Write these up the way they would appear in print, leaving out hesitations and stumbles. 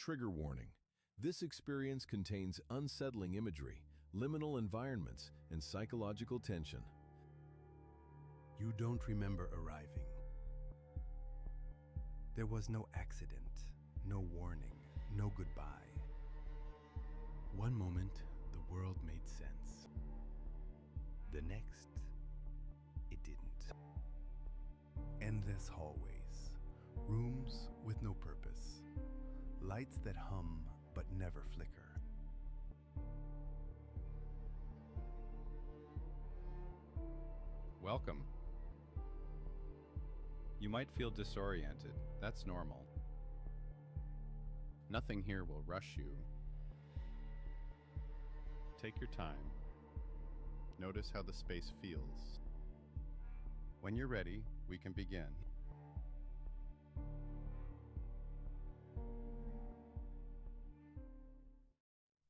Trigger warning. This experience contains unsettling imagery, liminal environments, and psychological tension. You don't remember arriving. There was no accident, no warning, no goodbye. One moment, the world made sense. The next, it didn't. Endless hallways, rooms with no purpose, lights that hum but never flicker. Welcome. You might feel disoriented. That's normal. Nothing here will rush you. Take your time. Notice how the space feels. When you're ready, we can begin.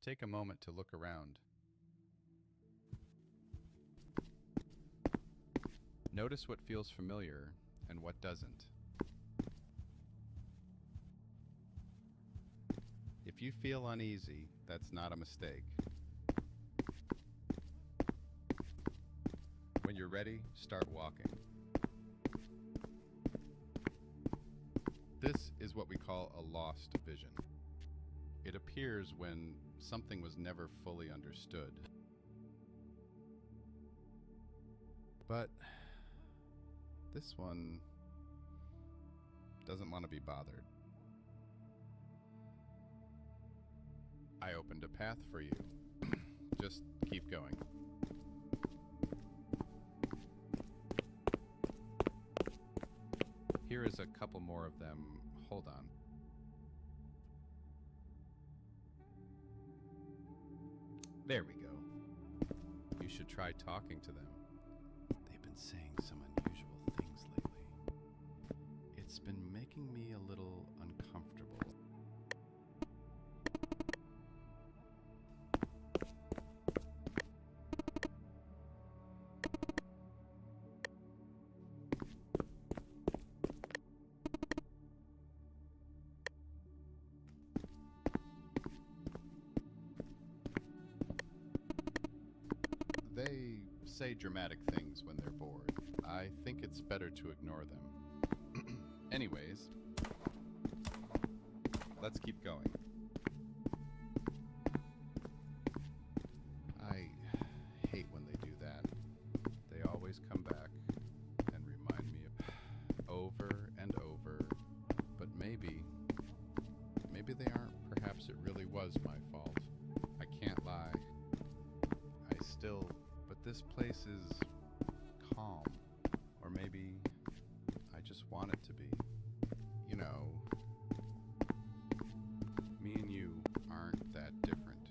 Take a moment to look around. Notice what feels familiar and what doesn't. If you feel uneasy, that's not a mistake. When you're ready, start walking. This is what we call a lost vision. It appears when something was never fully understood. But this one doesn't want to be bothered. I opened a path for you. Just keep going. Here is a couple more of them. Hold on. There we go. You should try talking to them. They've been saying some unusual things lately. It's been making me a little uncomfortable. They say dramatic things when they're bored. I think it's better to ignore them. Anyways, let's keep going. I hate when they do that. They always come back and remind me of over and over. But maybe they aren't. Perhaps it really was my fault. I can't lie. But this place is calm. Or maybe I just want it to be. You know, me and you aren't that different.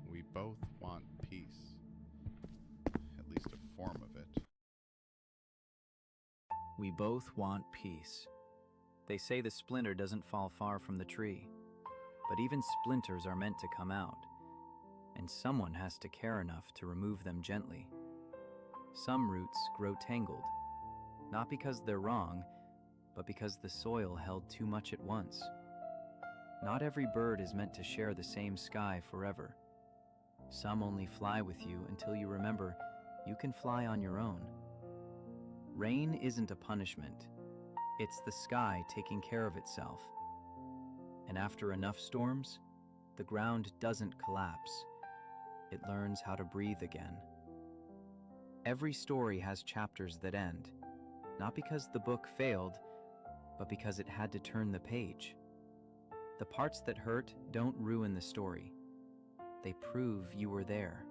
We both want peace. At least a form of it. We both want peace. They say the splinter doesn't fall far from the tree, but even splinters are meant to come out, and someone has to care enough to remove them gently. Some roots grow tangled, not because they're wrong, but because the soil held too much at once. Not every bird is meant to share the same sky forever. Some only fly with you until you remember you can fly on your own. Rain isn't a punishment. It's the sky taking care of itself. And after enough storms, the ground doesn't collapse. It learns how to breathe again. Every story has chapters that end, not because the book failed, but because it had to turn the page. The parts that hurt don't ruin the story. They prove you were there.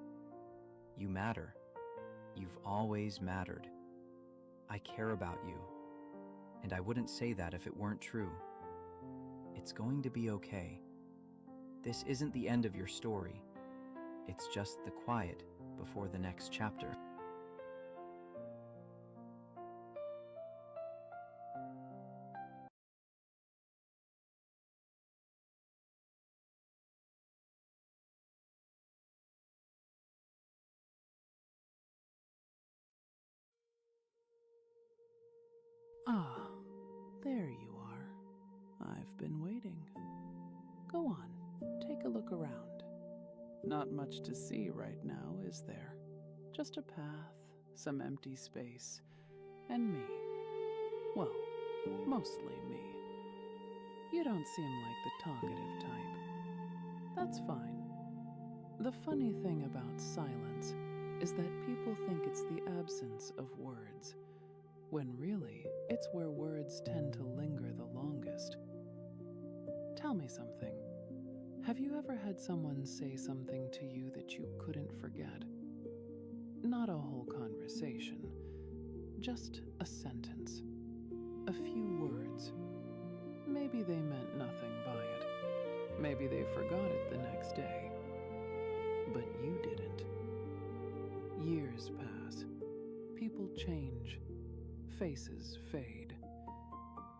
You matter. You've always mattered. I care about you, and I wouldn't say that if it weren't true. It's going to be okay. This isn't the end of your story. It's just the quiet before the next chapter. Ah, there you been waiting. Go on, take a look around. Not much to see right now, is there? Just a path, some empty space, and me. Well, mostly me. You don't seem like the talkative type. That's fine. The funny thing about silence is that people think it's the absence of words, when really it's where words tend to linger the longest. Tell me something. Have you ever had someone say something to you that you couldn't forget? Not a whole conversation, just a sentence, a few words. Maybe they meant nothing by it. Maybe they forgot it the next day. But you didn't. Years pass. People change. Faces fade.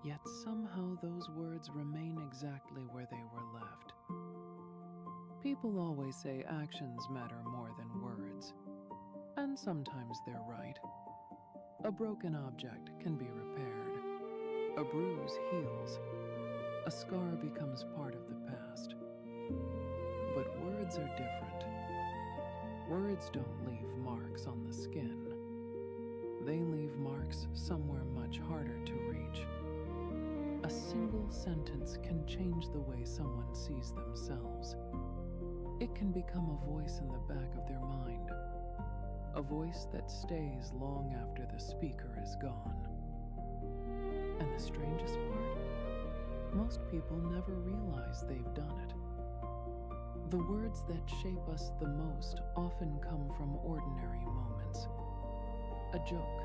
Yet somehow those words remain exactly where they were left. People always say actions matter more than words. And sometimes they're right. A broken object can be repaired. A bruise heals. A scar becomes part of the past. But words are different. Words don't leave marks on the skin. They leave marks somewhere much harder to reach. A single sentence can change the way someone sees themselves. It can become a voice in the back of their mind. A voice that stays long after the speaker is gone. And the strangest part? Most people never realize they've done it. The words that shape us the most often come from ordinary moments. A joke,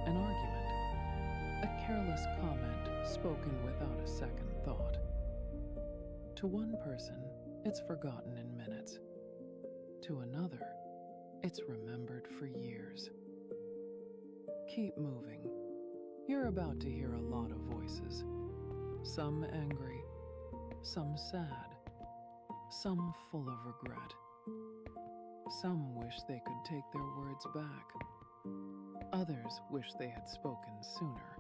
an argument, a careless comment spoken without a second thought. To one person, it's forgotten in minutes. To another, it's remembered for years. Keep moving. You're about to hear a lot of voices. Some angry, some sad, some full of regret. Some wish they could take their words back. Others wish they had spoken sooner.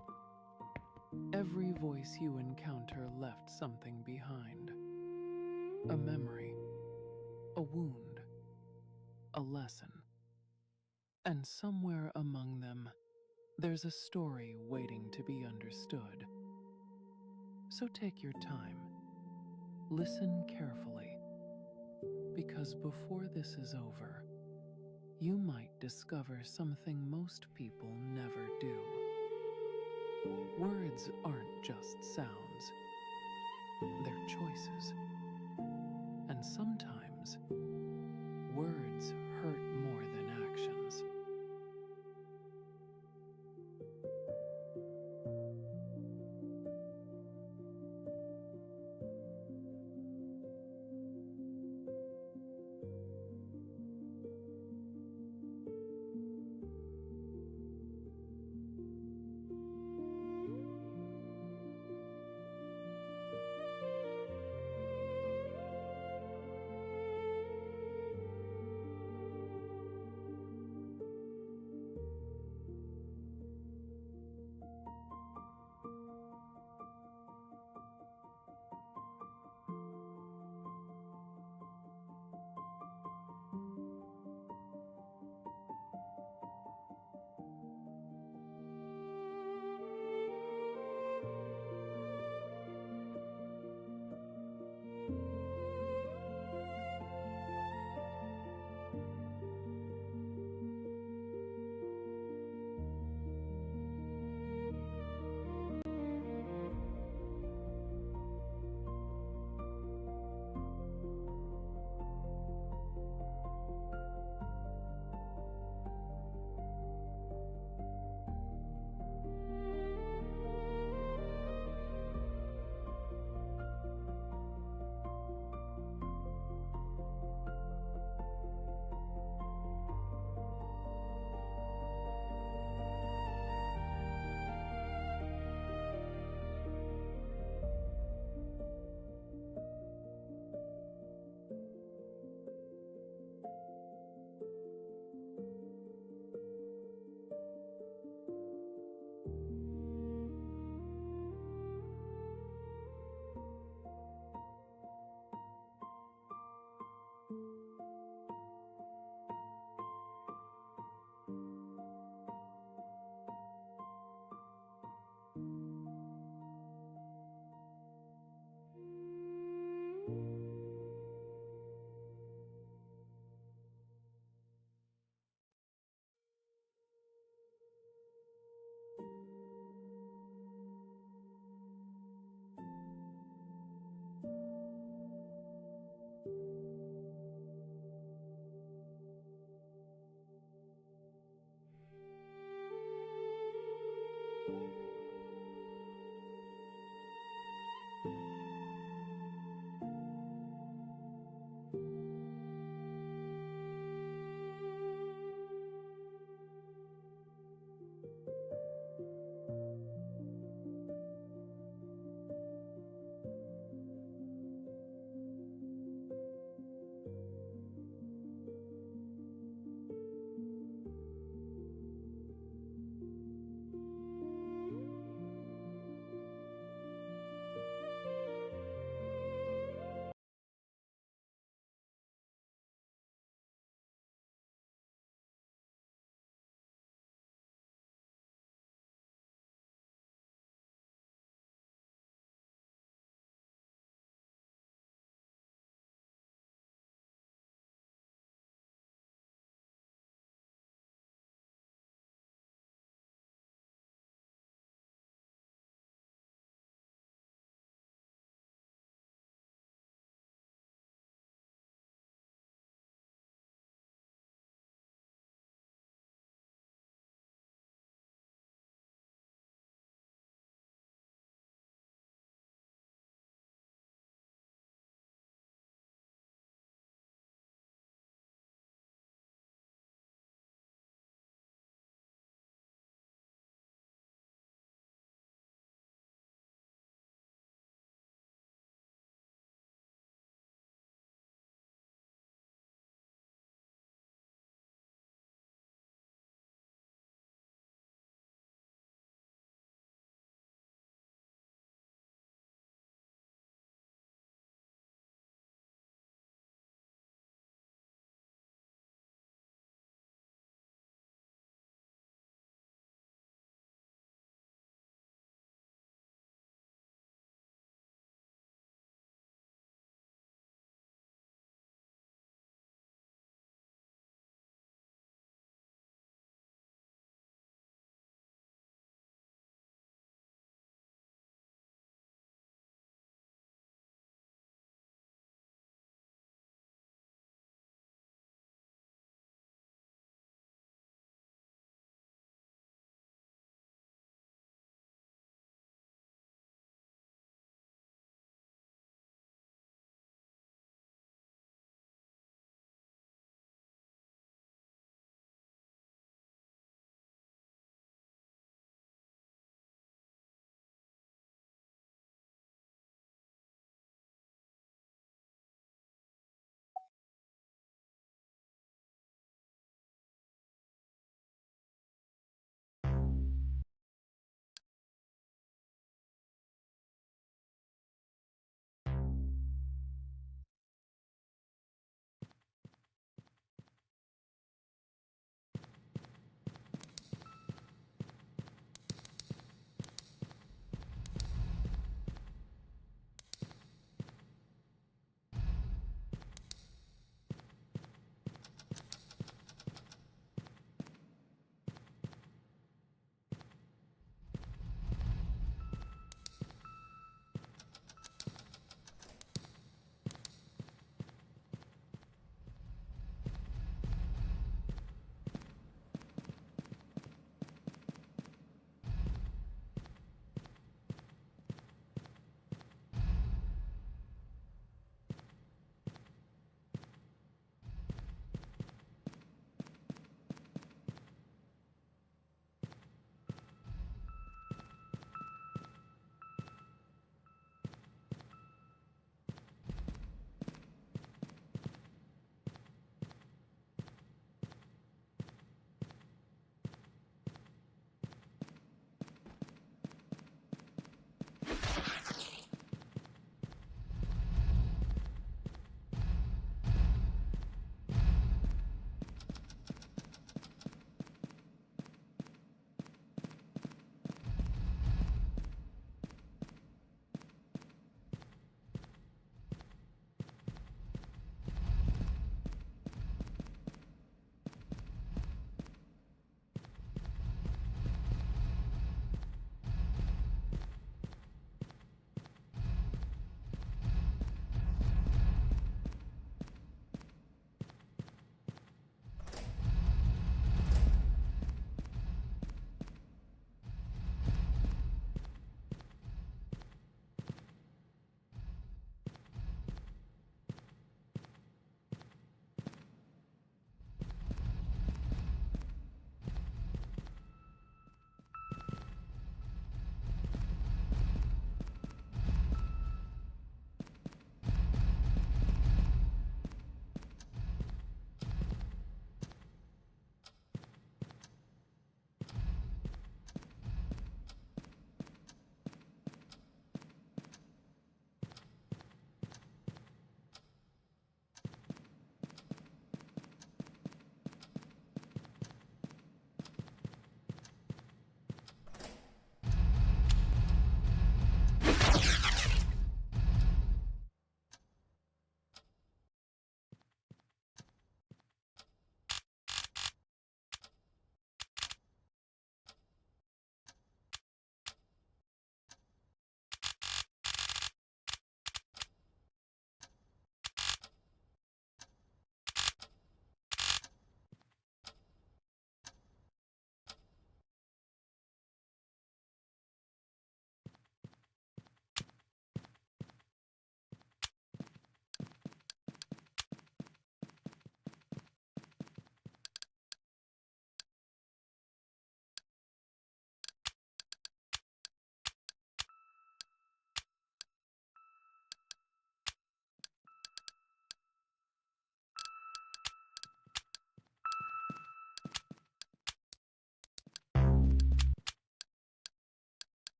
Every voice you encounter left something behind. A memory, a wound, a lesson. And somewhere among them, there's a story waiting to be understood. So take your time. Listen carefully. Because before this is over, you might discover something most people never do. Words aren't just sounds. They're choices. And sometimes, words